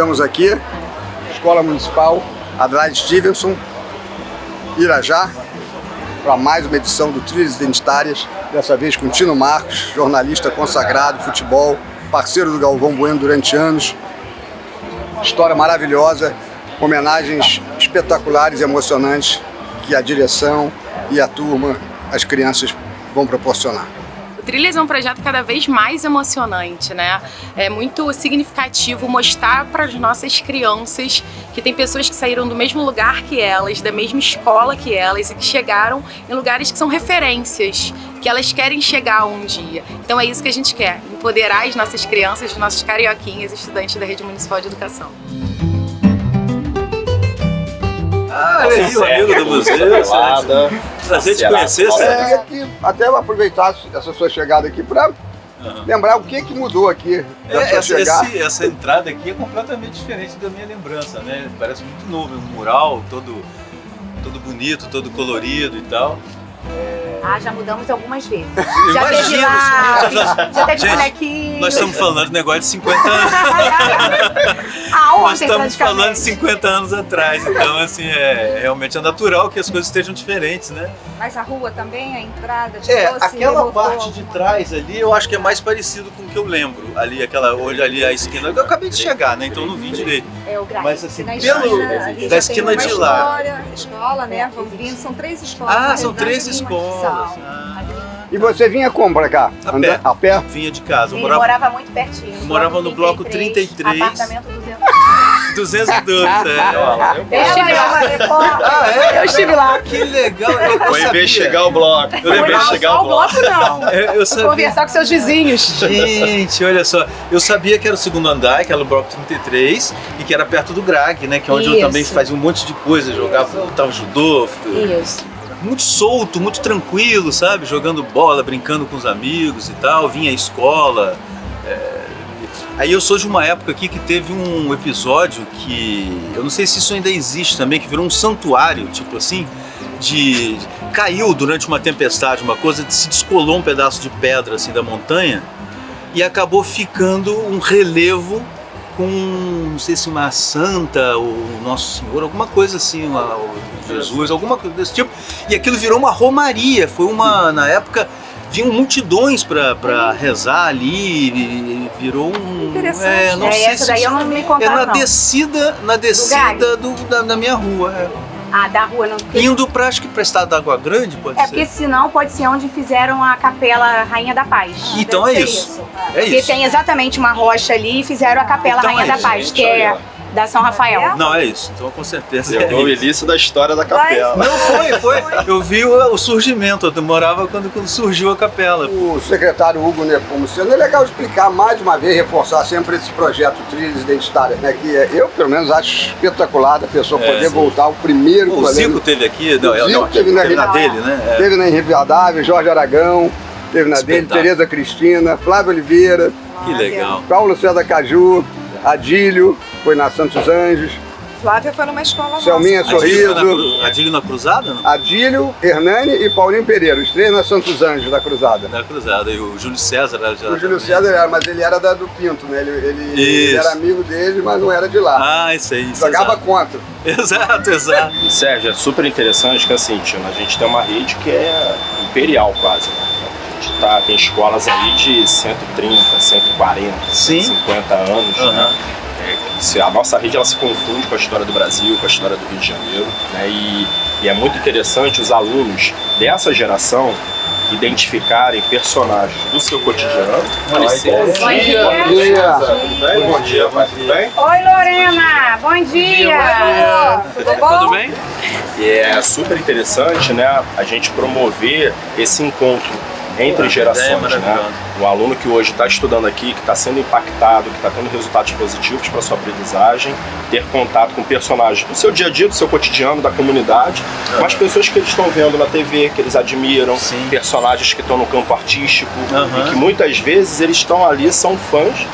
estamos aqui, Escola Municipal Adelaide Stevenson, Irajá, para mais uma edição do Trilhas Identitárias, dessa vez com Tino Marcos, jornalista consagrado, futebol, parceiro do Galvão Bueno durante anos. História maravilhosa, homenagens espetaculares e emocionantes que a direção e a turma, as crianças, vão proporcionar. O Trilhas é um projeto cada vez mais emocionante, né? É muito significativo mostrar para as nossas crianças que tem pessoas que saíram do mesmo lugar que elas, da mesma escola que elas e que chegaram em lugares que são referências, que elas querem chegar um dia. Então é isso que a gente quer, empoderar as nossas crianças, os nossos carioquinhas, estudantes da Rede Municipal de Educação. Ah, ele é o amigo do museu, prazer te conhecer, Sérgio. Até eu aproveitar essa sua chegada aqui para lembrar o que mudou aqui. Essa entrada aqui é completamente diferente da minha lembrança, né? Parece muito novo, um mural todo bonito, todo colorido e tal. Ah, já mudamos algumas vezes. Imagina, já teve bonequinho. Nós estamos falando de negócio de 50 anos. Nós estamos falando de 50 anos atrás, então assim, realmente é natural que as coisas estejam diferentes, né? Mas a rua também, a entrada de aquela parte de trás ali, eu acho que é mais parecido com o que eu lembro. Ali, hoje ali a esquina, eu acabei de chegar, né? Então não vi direito. É o Graça. Mas assim, da esquina de lá. Escola, né? Vamos vindo, são 3 escolas. Ah, são 3 escolas. E você vinha como pra cá? A pé? Vinha de casa. Eu morava muito pertinho. Eu morava no bloco 33. Apartamento 212, Eu estive lá. Que legal. Foi ver chegar o bloco. Eu lembrei de chegar o bloco. Não. Eu sabia. Conversar com seus vizinhos. Gente, olha só. Eu sabia que era o segundo andar, que era o bloco 33, e que era perto do GRAG, né? Que é onde eu também fazia um monte de coisa. Jogava, lutava judô. Isso. Muito solto, muito tranquilo, sabe? Jogando bola, brincando com os amigos e tal. Vinha à escola. Aí eu sou de uma época aqui que teve um episódio que, eu não sei se isso ainda existe também, que virou um santuário, tipo assim, caiu durante uma tempestade, uma coisa, se descolou um pedaço de pedra assim da montanha e acabou ficando um relevo com, não sei se uma santa, o Nosso Senhor, alguma coisa assim, o Jesus, alguma coisa desse tipo, e aquilo virou uma romaria, na época, vinham multidões para rezar ali, e virou um... Interessante. Não sei essa daí eu não me contava, na descida da minha rua. Da rua não. Indo acho que para Estado da Água Grande, pode ser. Porque senão pode ser onde fizeram a Capela Rainha da Paz. Então é isso. Porque tem exatamente uma rocha ali e fizeram a Capela Rainha da Paz, que é da São Rafael. Não, é isso. Então com certeza. Eu dou o início da história da capela. Não, foi. Eu vi o surgimento. Eu demorava quando surgiu a capela. O secretário Hugo Nepomuceno, é legal explicar mais uma vez, reforçar sempre esse projeto Trilhas Identitárias, né? Que eu, pelo menos, acho espetacular da pessoa poder voltar ao primeiro colégio. O Zico teve aqui, teve na dele, né? Teve na Henrique Adável, Jorge Aragão, teve na dele, Tereza Cristina, Flávio Oliveira. Que legal. Paulo César Caju, Adílio, foi na Santos Anjos. Flávia foi numa escola nossa. Selminha Sorriso. Adílio na Cruzada, não? Adílio, Hernani e Paulinho Pereira, os 3 na Santos Anjos da Cruzada. Na Cruzada, e o Júlio César era de lá. O Júlio César era, mas ele era do Pinto, né? Ele era amigo dele, mas não era de lá. Ah, isso aí. Jogava contra. Exato. Sérgio, é super interessante que assim, Tino, a gente tem uma rede que é imperial quase, né? A gente tem escolas aí de 130, 140, 150 anos, né? A nossa rede ela se confunde com a história do Brasil, com a história do Rio de Janeiro, né? E é muito interessante os alunos dessa geração identificarem personagens do seu cotidiano. Bom dia. Bom dia, tudo bem? Oi, Lorena, bom dia. Tudo bom? Tudo bem? E é super interessante, né, a gente promover esse encontro entre gerações, né? Um aluno que hoje está estudando aqui, que está sendo impactado, que está tendo resultados positivos para sua aprendizagem, ter contato com personagens do seu dia a dia, do seu cotidiano, da comunidade, com as pessoas que eles estão vendo na TV, que eles admiram, personagens que estão no campo artístico e que muitas vezes eles estão ali, são fãs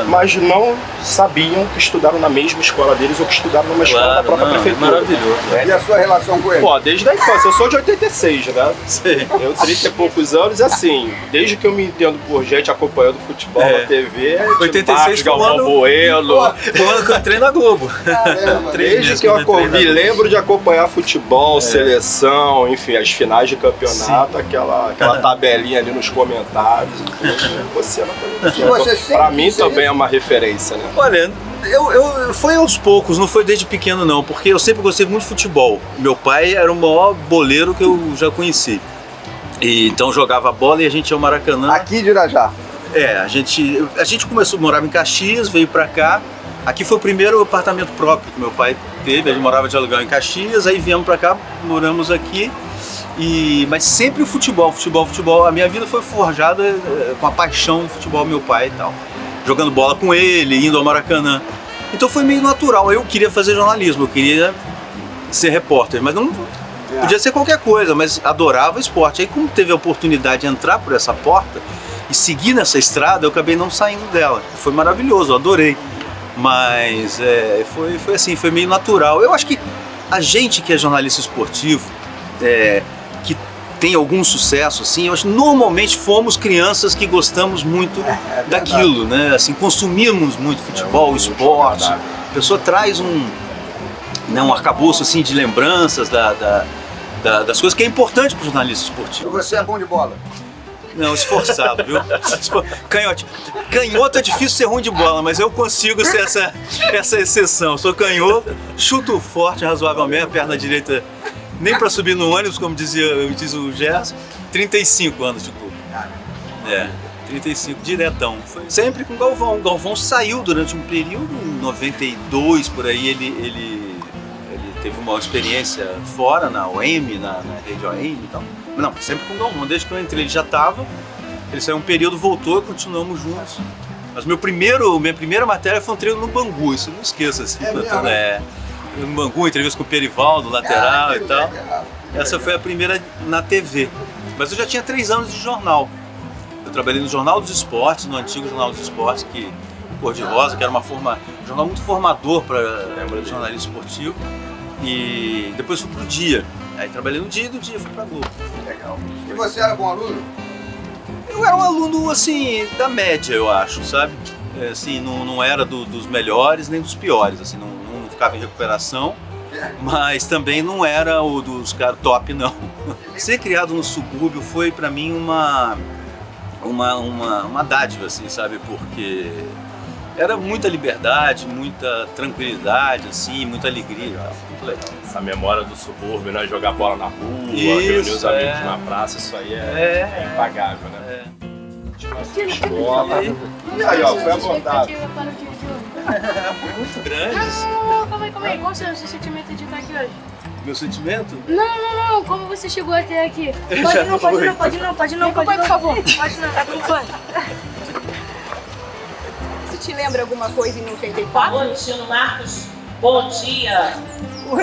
mas não sabiam que estudaram na mesma escola deles ou que estudaram numa escola da própria prefeitura. Maravilhoso. E a sua relação com ele? Pô, desde a infância, eu sou de 86, né? Sim. Eu 30 e poucos anos, assim, desde que eu me entendo por gente acompanhando futebol na TV, 86 foi Galvão Bueno. Foi o ano que eu entrei na Globo. Desde que eu me lembro de acompanhar futebol, seleção, enfim, as finais de campeonato, aquela tabelinha ali nos comentários. Você pra mim também é uma referência, né? Olha, foi aos poucos, não foi desde pequeno não, porque eu sempre gostei muito de futebol. Meu pai era o maior boleiro que eu já conheci. E, então jogava bola e a gente ia ao Maracanã. Aqui de Irajá? A gente começou, morava em Caxias, veio pra cá. Aqui foi o primeiro apartamento próprio que meu pai teve, ele morava de aluguel em Caxias, aí viemos pra cá, moramos aqui. Mas sempre o futebol. A minha vida foi forjada com a paixão do futebol, meu pai e tal. Jogando bola com ele, indo ao Maracanã. Então foi meio natural. Eu queria fazer jornalismo, eu queria ser repórter, mas não podia ser qualquer coisa, mas adorava esporte. Aí como teve a oportunidade de entrar por essa porta e seguir nessa estrada, eu acabei não saindo dela. Foi maravilhoso, eu adorei. Mas foi assim, foi meio natural. Eu acho que a gente que é jornalista esportivo, que tem algum sucesso, assim, eu acho que normalmente fomos crianças que gostamos muito daquilo, né? Assim, consumimos muito futebol, esporte. A pessoa traz um arcabouço assim, de lembranças das coisas que é importante para o jornalista esportivo. Você é bom de bola? Não, esforçado, viu? Canhoto. Canhoto é difícil ser ruim de bola, mas eu consigo ser essa exceção. Sou canhoto, chuto forte razoavelmente, a perna direita nem para subir no ônibus, como diz o Gerson. 35 anos de clube. 35, diretão. Foi sempre com o Galvão. O Galvão saiu durante um período, em 92, por aí, ele teve uma experiência fora, na OM, na rede OM e tal. Não, sempre com o Galvão. Desde que eu entrei ele já estava, ele saiu um período, voltou e continuamos juntos. Mas minha primeira matéria foi um treino no Bangu, isso eu não esqueço assim. No Bangu, entrevista com o Perivaldo, lateral e tal. Essa foi a primeira na TV. Mas eu já tinha 3 anos de jornal. Eu trabalhei no Jornal dos Esportes, no antigo Jornal dos Esportes, Cor de Rosa, que era um jornal muito formador para jornalista esportivo. E depois fui pro Dia. Aí trabalhei no Dia e do Dia fui pra Globo. Legal. E você era bom aluno? Eu era um aluno, assim, da média, eu acho, sabe? Assim, não era dos melhores nem dos piores, assim, não ficava em recuperação, mas também não era o dos caras top, não. Ser criado no subúrbio foi pra mim uma dádiva, assim, sabe? Porque era muita liberdade, muita tranquilidade, assim, muita alegria, muito legal. Essa memória do subúrbio, né? Jogar bola na rua, reunir os amigos na praça, isso aí é impagável, né? Escola. E aí, ó, foi abordado. Muito grandes. Não, calma aí. Qual o seu sentimento de estar aqui hoje? Meu sentimento? Não. Como você chegou até aqui? Pode não, por favor. Pode não, tá brincando. Você te lembra alguma coisa em 94? Alô, Tino Marcos, bom dia.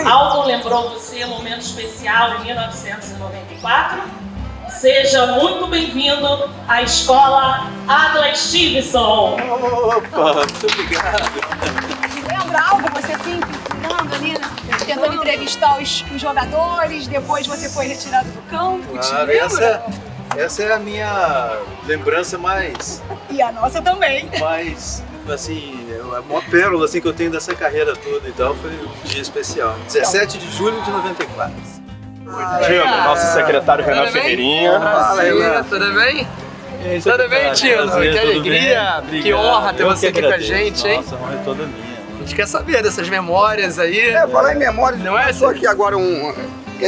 Algo lembrou você um momento especial em 1994? Seja muito bem-vindo à Escola Adlai Stevenson. Opa, muito obrigado. Lembra algo, você assim, andando ali, tentando entrevistar os jogadores, depois você foi retirado do campo? Claro, essa é a minha lembrança mais... E a nossa também. Mais, assim, a maior pérola assim, que eu tenho dessa carreira toda e tal, foi um dia especial. 17 de julho de 94. Tino, nosso secretário Renan Ferreirinha. Fala, Renan, tudo bem? Tudo bem, Tino? Que alegria, que honra ter você aqui com a gente, hein? Nossa, a honra é toda minha. A gente quer saber dessas memórias aí. Falar em memória, não é? Só aqui agora O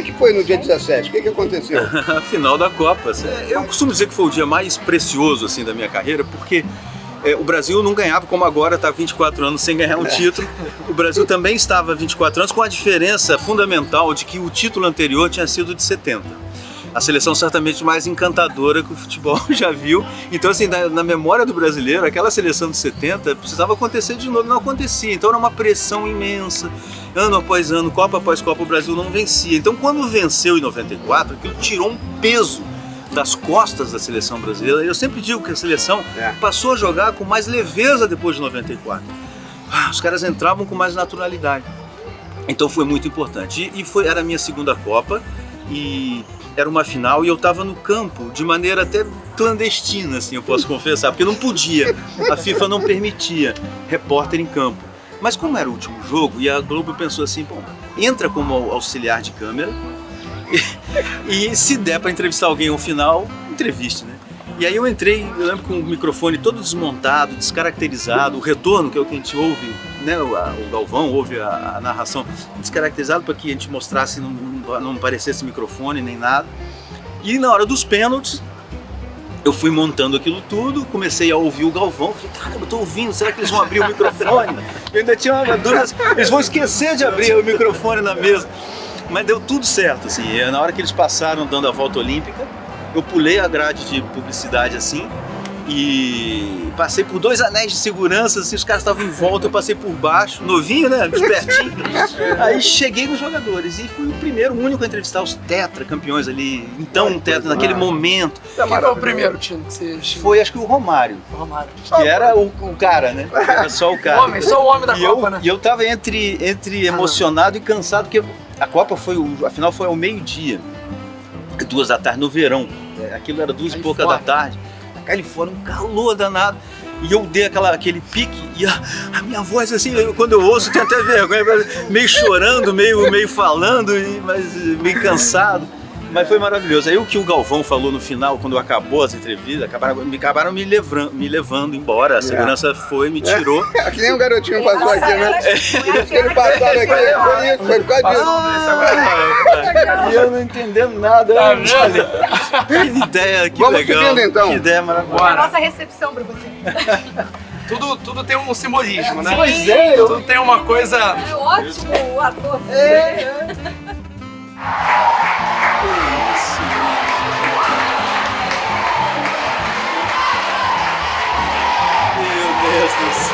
que foi no dia 17? O que aconteceu? A final da Copa. Eu costumo dizer que foi o dia mais precioso assim, da minha carreira, porque o Brasil não ganhava, como agora está 24 anos sem ganhar um título. O Brasil também estava 24 anos, com a diferença fundamental de que o título anterior tinha sido de 70. A seleção certamente mais encantadora que o futebol já viu. Então, assim, na memória do brasileiro, aquela seleção de 70 precisava acontecer de novo, não acontecia. Então era uma pressão imensa. Ano após ano, Copa após Copa, o Brasil não vencia. Então, quando venceu em 94, aquilo tirou um peso das costas da seleção brasileira. Eu sempre digo que a seleção passou a jogar com mais leveza depois de 94. Os caras entravam com mais naturalidade. Então foi muito importante. Era a minha segunda Copa e era uma final e eu estava no campo de maneira até clandestina, assim, eu posso confessar, porque não podia, a FIFA não permitia repórter em campo. Mas como era o último jogo, e a Globo pensou assim, bom, entra como auxiliar de câmera e se der para entrevistar alguém no final, entreviste, né? E aí eu entrei, eu lembro com o microfone todo desmontado, descaracterizado, o retorno, que é o que a gente ouve, né, o Galvão ouve a narração, descaracterizado para que a gente mostrasse, não parecesse microfone nem nada. E na hora dos pênaltis, eu fui montando aquilo tudo, comecei a ouvir o Galvão, falei, caramba, eu tô ouvindo, será que eles vão abrir o microfone? Eu ainda tinha uma dúvida, eles vão esquecer de abrir o microfone na mesa. Mas deu tudo certo, assim, na hora que eles passaram dando a volta olímpica, eu pulei a grade de publicidade assim e passei por 2 anéis de segurança, assim, os caras estavam em volta, eu passei por baixo, novinho, né, espertinho. Aí cheguei nos jogadores e fui o único a entrevistar os tetracampeões ali, então tetra naquele momento. Quem foi o primeiro time que você chegou? Foi, acho que o Romário. Que era o cara, né? Era só o cara. Só o homem da Copa, né? E eu tava entre emocionado e cansado, porque a Copa a final foi ao meio-dia, 2 da tarde no verão. Aquilo era 2 e pouca da tarde. Na Califórnia, um calor danado. E eu dei aquele pique e a minha voz assim, quando eu ouço, eu tenho até vergonha, meio chorando, meio falando, mas meio cansado. Mas foi maravilhoso. Aí o que o Galvão falou no final, quando acabou as entrevistas, acabaram me levando embora. A segurança foi, me tirou. É que nem um garotinho passou aqui, né? Ele passou aqui, foi por causa disso. E eu não entendendo nada. Que ideia, que Vamos legal. seguindo, então. Que ideia maravilhosa. A nossa recepção pra você. Tudo tem um simbolismo, né? Pois é. Tudo tem uma coisa... É ótimo o ator. Meu Deus do céu.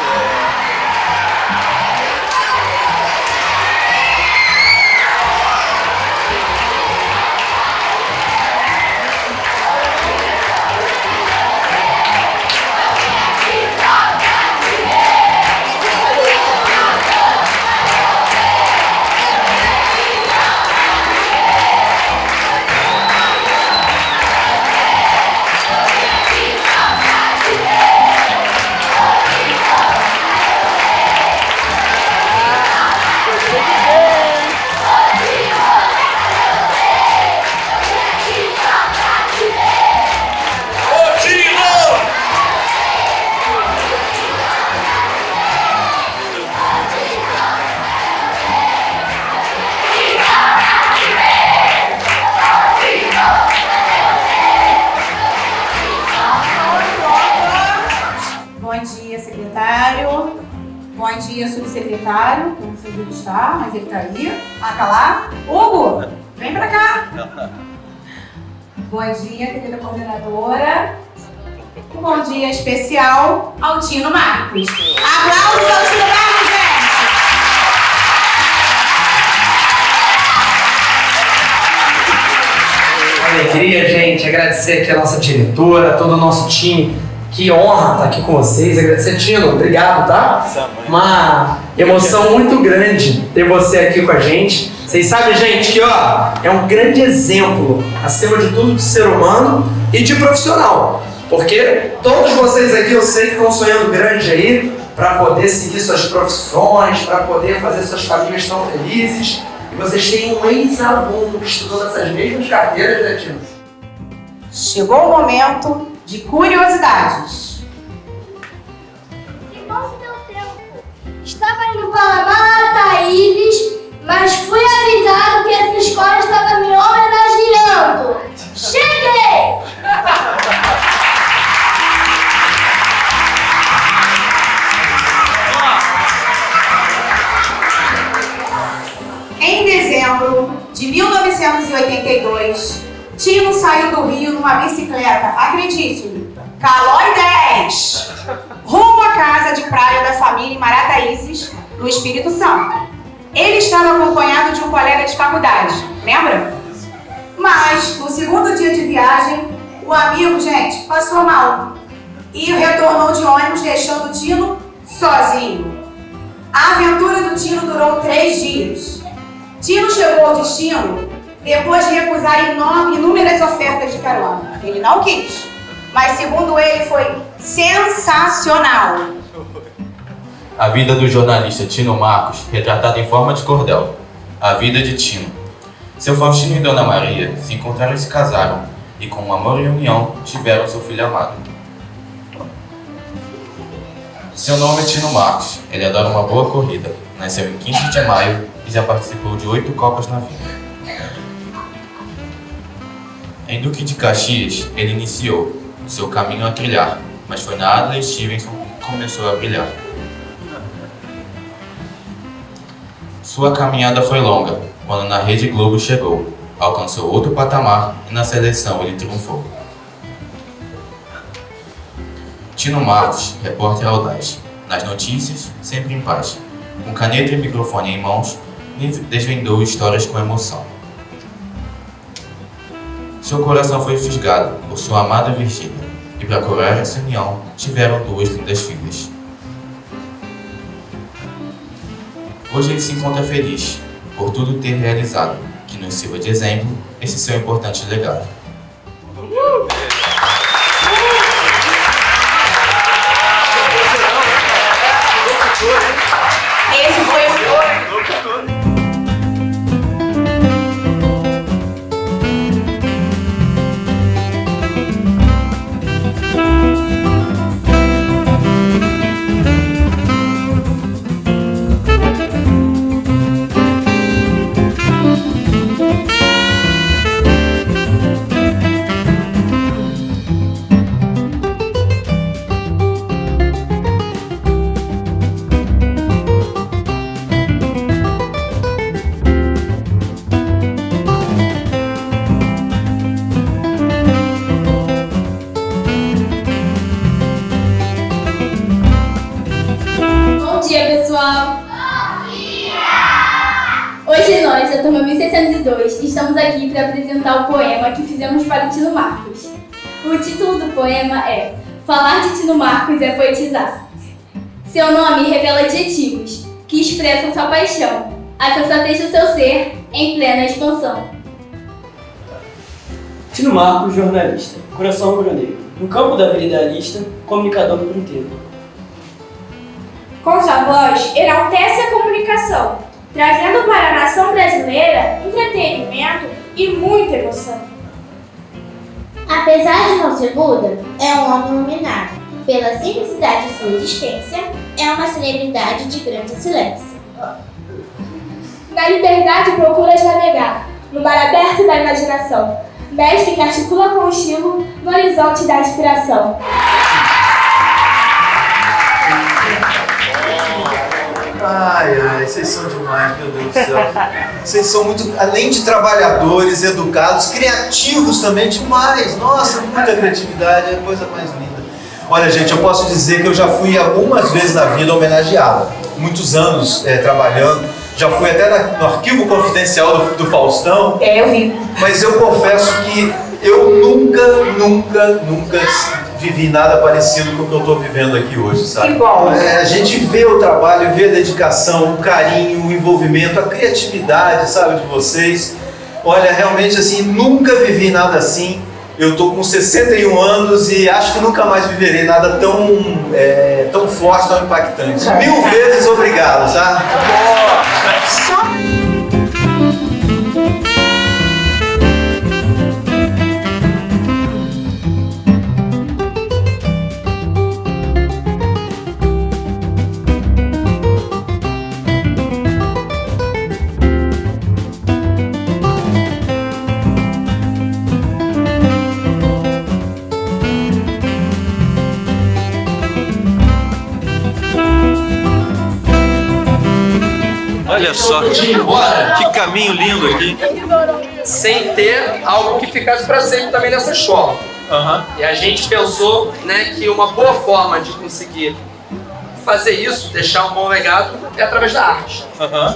Bom dia, secretário. Bom dia, subsecretário. Não sei onde ele está, mas ele está aí. Ah, tá lá. Hugo, vem pra cá. Bom dia, querida coordenadora. Um bom dia especial ao Tino Marcos. Aplausos ao Tino Marcos, gente. Alegria, gente, agradecer aqui a nossa diretora, todo o nosso time. Que honra estar aqui com vocês, agradecer, Tino, obrigado, tá? Uma emoção muito grande ter você aqui com a gente. Vocês sabem, gente, que é um grande exemplo, acima de tudo, de ser humano e de profissional. Porque todos vocês aqui, eu sei que estão sonhando grande aí, para poder seguir suas profissões, para poder fazer suas famílias tão felizes. E vocês têm um ex-aluno que estudou nessas mesmas carteiras, né, Tino? Chegou o momento de curiosidades. Que bom que deu tempo. Estava indo para Marataízes, mas fui avisado que essa escola estava me homenageando. Cheguei! Em dezembro de 1982, Tino saiu do Rio numa bicicleta, acredite, Calói 10, rumo à casa de praia da família em Marataízes, no Espírito Santo. Ele estava acompanhado de um colega de faculdade, lembra? Mas, no segundo dia de viagem, o amigo, gente, passou mal e retornou de ônibus deixando o Tino sozinho. A aventura do Tino durou 3 dias. Tino chegou ao destino depois de recusar inúmeras ofertas de carona. Ele não quis, mas segundo ele foi sensacional. A vida do jornalista Tino Marcos, retratada em forma de cordel. A vida de Tino. Seu Faustino e Dona Maria se encontraram e se casaram, e com amor e união tiveram seu filho amado. Seu nome é Tino Marcos, ele adora uma boa corrida. Nasceu em 15 de maio e já participou de 8 Copas na vida. Em Duque de Caxias, ele iniciou seu caminho a trilhar, mas foi na Adlai Stevenson que começou a brilhar. Sua caminhada foi longa, quando na Rede Globo chegou, alcançou outro patamar e na seleção ele triunfou. Tino Marcos, repórter audaz, nas notícias, sempre em paz, com caneta e microfone em mãos, desvendou histórias com emoção. Seu coração foi fisgado por sua amada Virgínia, e para curar essa união, tiveram 2 lindas filhas. Hoje ele se encontra feliz, por tudo ter realizado, que nos sirva de exemplo esse seu importante legado. Esse foi o Hoje nós, da turma 1602, estamos aqui para apresentar o poema que fizemos para o Tino Marcos. O título do poema é Falar de Tino Marcos é poetizar. Seu nome revela adjetivos que expressam sua paixão, a sensatez do seu ser em plena expansão. Tino Marcos, jornalista, coração rubro-negro, no campo da vida idealista, comunicador por inteiro. Com sua voz, enaltece a comunicação, trazendo para a nação brasileira entretenimento e muita emoção. Apesar de não ser Buda, é um homem iluminado. Pela simplicidade de sua existência, é uma celebridade de grande excelência. Na liberdade procuras navegar, no mar aberto da imaginação, mestre que articula com estilo no horizonte da inspiração. Ai, vocês são demais, meu Deus do céu. Vocês são muito, além de trabalhadores, educados, criativos também, demais. Nossa, muita criatividade, é a coisa mais linda. Olha, gente, eu posso dizer que eu já fui algumas vezes na vida homenageada. Muitos anos trabalhando. Já fui até no arquivo confidencial do Faustão. Eu vi. Mas eu confesso que eu nunca vivi nada parecido com o que eu estou vivendo aqui hoje, sabe? Que bom. A gente vê o trabalho, vê a dedicação, o carinho, o envolvimento, a criatividade, sabe, de vocês. Olha, realmente assim, nunca vivi nada assim. Eu tô com 61 anos e acho que nunca mais viverei nada tão forte, tão impactante. 1000 vezes obrigado, tá? Olha só, que caminho lindo aqui. Sem ter algo que ficasse para sempre também nessa escola. E a gente pensou, né, que uma boa forma de conseguir fazer isso, deixar um bom legado, é através da arte.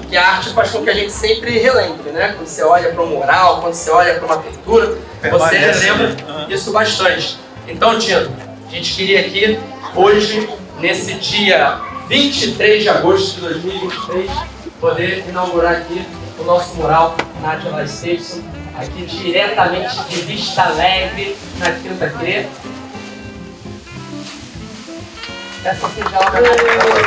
Que a arte faz com que a gente sempre relembre, né? Quando você olha para um mural, quando você olha para uma pintura, você relembra isso bastante. Então, Tino, a gente queria aqui, hoje, nesse dia 23 de agosto de 2023, poder inaugurar aqui o nosso mural Nádia Stephenson, aqui diretamente de Vista Alegre, na Quinta Q. Essa singela homenagem para você.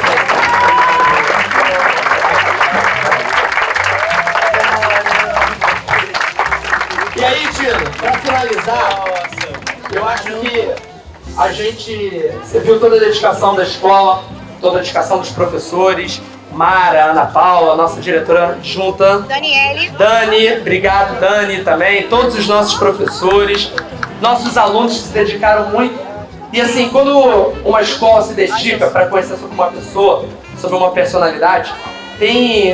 E aí, Tino, para finalizar, eu acho que a gente, você viu toda a dedicação da escola, toda a dedicação dos professores, Mara, Ana Paula, nossa diretora junta. Daniele. Dani, obrigado Dani também, todos os nossos professores, nossos alunos que se dedicaram muito. E assim, quando uma escola se dedica para conhecer sobre uma pessoa, sobre uma personalidade, vem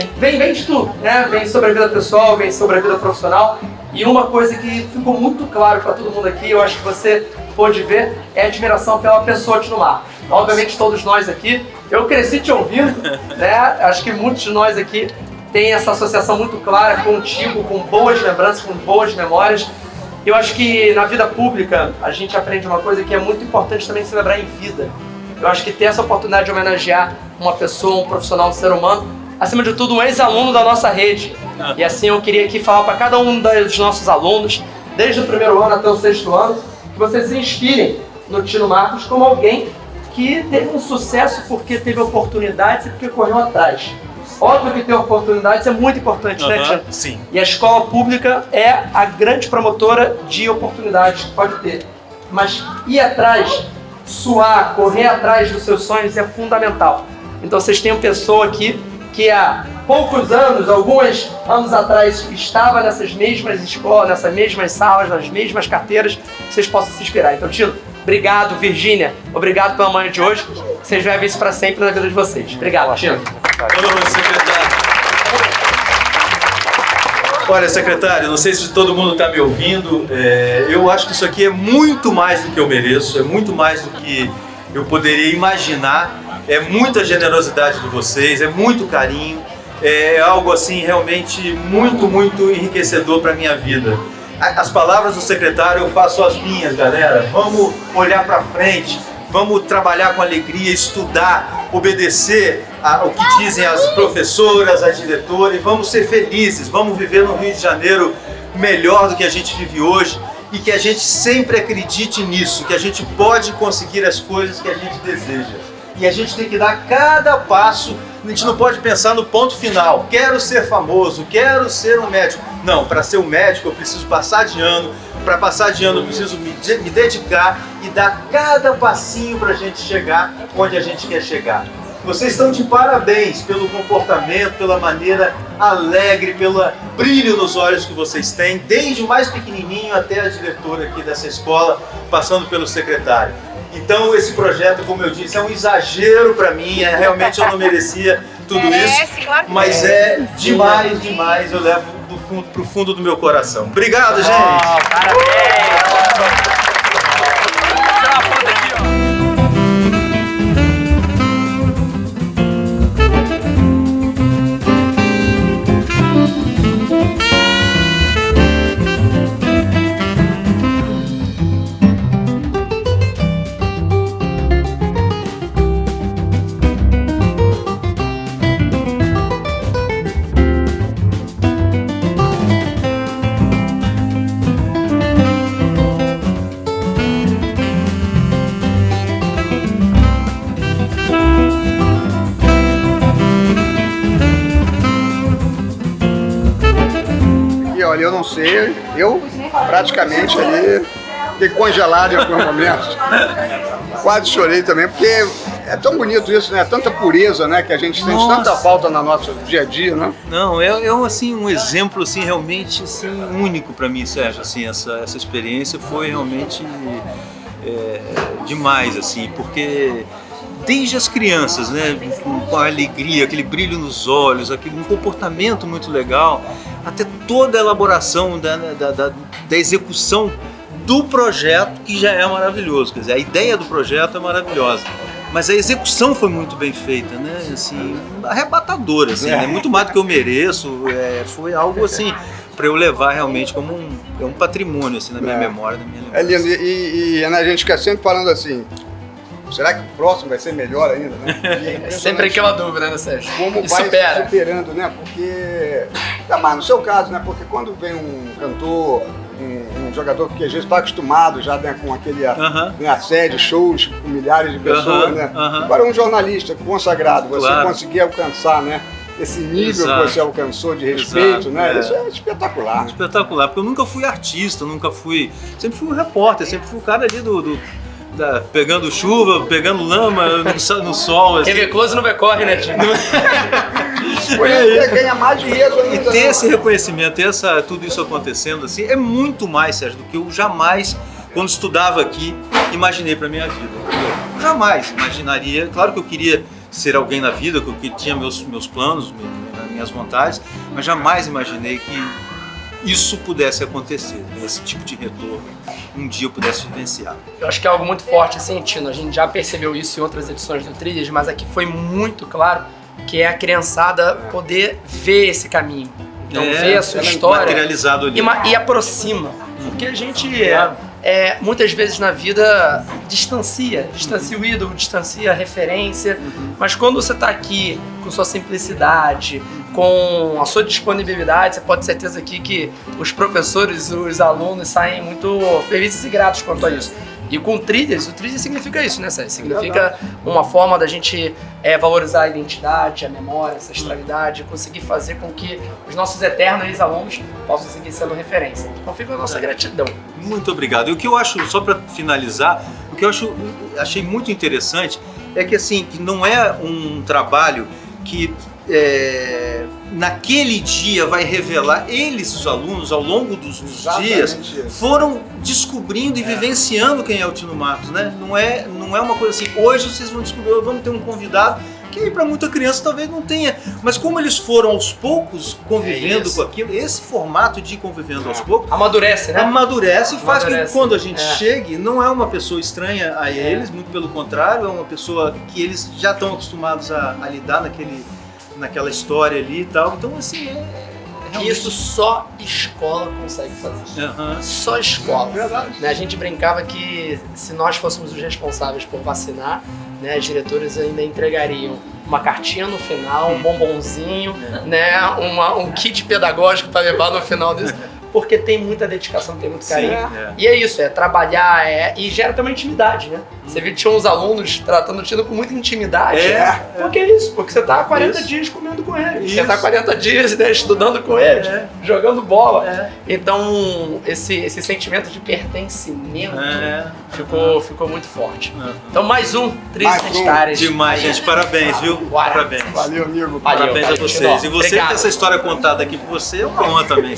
de tudo, né? Vem sobre a vida pessoal, vem sobre a vida profissional. E uma coisa que ficou muito claro para todo mundo aqui, eu acho que você pôde ver, é a admiração pela pessoa Tino Marcos. Obviamente todos nós aqui, eu cresci te ouvindo, né? Acho que muitos de nós aqui têm essa associação muito clara contigo, com boas lembranças, com boas memórias. Eu acho que na vida pública a gente aprende uma coisa que é muito importante também celebrar em vida. Eu acho que ter essa oportunidade de homenagear uma pessoa, um profissional, um ser humano, acima de tudo um ex-aluno da nossa rede. E assim eu queria aqui falar para cada um dos nossos alunos, desde o primeiro ano até o 6º ano, que vocês se inspirem no Tino Marcos como alguém que teve um sucesso porque teve oportunidades e porque correu atrás. Óbvio que ter oportunidades é muito importante, né, Tino? Sim. E a escola pública é a grande promotora de oportunidades que pode ter. Mas ir atrás, suar, correr atrás dos seus sonhos é fundamental. Então vocês têm uma pessoa aqui que há poucos anos, alguns anos atrás, estava nessas mesmas escolas, nessas mesmas salas, nas mesmas carteiras, que vocês possam se inspirar. Então, Tino, obrigado, Virgínia, obrigado pela manhã de hoje. Vocês vão ver isso para sempre na vida de vocês. Obrigado, Tino. Olha, secretário, não sei se todo mundo está me ouvindo, eu acho que isso aqui é muito mais do que eu mereço, é muito mais do que eu poderia imaginar, é muita generosidade de vocês, é muito carinho, é algo assim realmente muito, muito enriquecedor para a minha vida. As palavras do secretário eu faço as minhas, galera. Vamos olhar para frente, vamos trabalhar com alegria, estudar, obedecer ao que dizem as professoras, a diretora, e vamos ser felizes, vamos viver no Rio de Janeiro melhor do que a gente vive hoje e que a gente sempre acredite nisso, que a gente pode conseguir as coisas que a gente deseja. E a gente tem que dar cada passo, a gente não pode pensar no ponto final, quero ser famoso, quero ser um médico. Não, para ser um médico eu preciso passar de ano, para passar de ano eu preciso me dedicar e dar cada passinho para a gente chegar onde a gente quer chegar. Vocês estão de parabéns pelo comportamento, pela maneira alegre, pelo brilho nos olhos que vocês têm, desde o mais pequenininho até a diretora aqui dessa escola, passando pelo secretário. Então esse projeto, como eu disse, é um exagero para mim, realmente eu não merecia tudo isso, mas é demais, demais, eu levo pro fundo do meu coração. Obrigado, gente! Parabéns! Olha, eu não sei, eu praticamente ali fiquei congelado em alguns momentos. Quase chorei também, porque é tão bonito isso, né? Tanta pureza, né? Que a gente sente tanta falta no nosso dia a dia, né? Não, é assim, um exemplo assim, realmente assim, único para mim, Sérgio. Assim, essa experiência foi realmente demais, assim, porque desde as crianças, né, com a alegria, aquele brilho nos olhos, um comportamento muito legal, até toda a elaboração da execução do projeto, que já é maravilhoso. Quer dizer, a ideia do projeto é maravilhosa, mas a execução foi muito bem feita, né? Assim, arrebatadora, assim, né? Muito mais do que eu mereço. Foi algo assim, para eu levar realmente como um patrimônio assim, na minha memória, na minha lembrança. É lindo. E a gente fica sempre falando assim, será que o próximo vai ser melhor ainda, né? É sempre aquela dúvida, né, Sérgio? Como vai se superando, né? Porque, ainda mais no seu caso, né? Porque quando vem um cantor, um jogador que às vezes está acostumado já, né, com aquele assédio, shows com milhares de pessoas, né? Agora um jornalista consagrado, você conseguir alcançar, né? Esse nível que você alcançou de respeito, né? Isso é espetacular. Espetacular, porque eu nunca fui artista, sempre fui um repórter, sempre fui o cara ali pegando chuva, pegando lama no sol. Assim. Quem vê close não vê corre, né, Tino? Ganha mais dinheiro ainda. E ter esse reconhecimento, ter tudo isso acontecendo assim, é muito mais, Sérgio, do que eu jamais, quando estudava aqui, imaginei para minha vida. Eu jamais imaginaria, claro que eu queria ser alguém na vida, que eu tinha meus planos, minhas vontades, mas jamais imaginei que isso pudesse acontecer, esse tipo de retorno, um dia eu pudesse vivenciar. Eu acho que é algo muito forte, assim, Tino, a gente já percebeu isso em outras edições do Trilhas, mas aqui foi muito claro que é a criançada poder ver esse caminho. Então ver a sua história materializado ali. E aproxima, porque a gente muitas vezes na vida distancia o ídolo, distancia a referência, mas quando você está aqui com sua simplicidade, com a sua disponibilidade, você pode ter certeza aqui que os professores, os alunos saem muito felizes e gratos quanto a isso. E com Trilhas, o Trilhas significa isso, né, Sérgio? Significa uma forma da gente valorizar a identidade, a memória, a ancestralidade, conseguir fazer com que os nossos eternos ex-alunos possam seguir sendo referência. Então fica a nossa gratidão. Muito obrigado. E o que eu acho, só para finalizar, o que eu achei muito interessante é que assim, que não é um trabalho que naquele dia vai revelar, os alunos, ao longo dos dias, foram descobrindo e vivenciando quem é o Tino Marcos, né? Não é uma coisa assim, hoje vocês vão descobrir, vamos ter um convidado, que para muita criança talvez não tenha, mas como eles foram aos poucos convivendo com aquilo, esse formato de convivendo aos poucos amadurece, né? Amadurece e faz com que quando a gente chegue, não é uma pessoa estranha a eles, muito pelo contrário, é uma pessoa que eles já estão acostumados a lidar naquela história ali e tal. Então, assim, realmente... Isso só escola consegue fazer. Só escola. Né? A gente brincava que se nós fôssemos os responsáveis por vacinar, né, os diretores ainda entregariam uma cartinha no final, um bombonzinho, né, um kit pedagógico para levar no final disso. Porque tem muita dedicação, tem muito carinho. E é isso, trabalhar, e gera também intimidade, né? Você viu que tinha uns alunos tratando o Tino com muita intimidade. Porque é isso, porque você tá há 40 dias comendo com eles. Você tá há 40 dias, né, estudando com eles, jogando bola. Então, esse sentimento de pertencimento ficou muito forte. Então, mais um Trilhas Identitárias. Demais, gente. Parabéns, viu? Parabéns. Valeu, amigo. Parabéns a vocês. E você ter essa história contada aqui por você é uma honra também.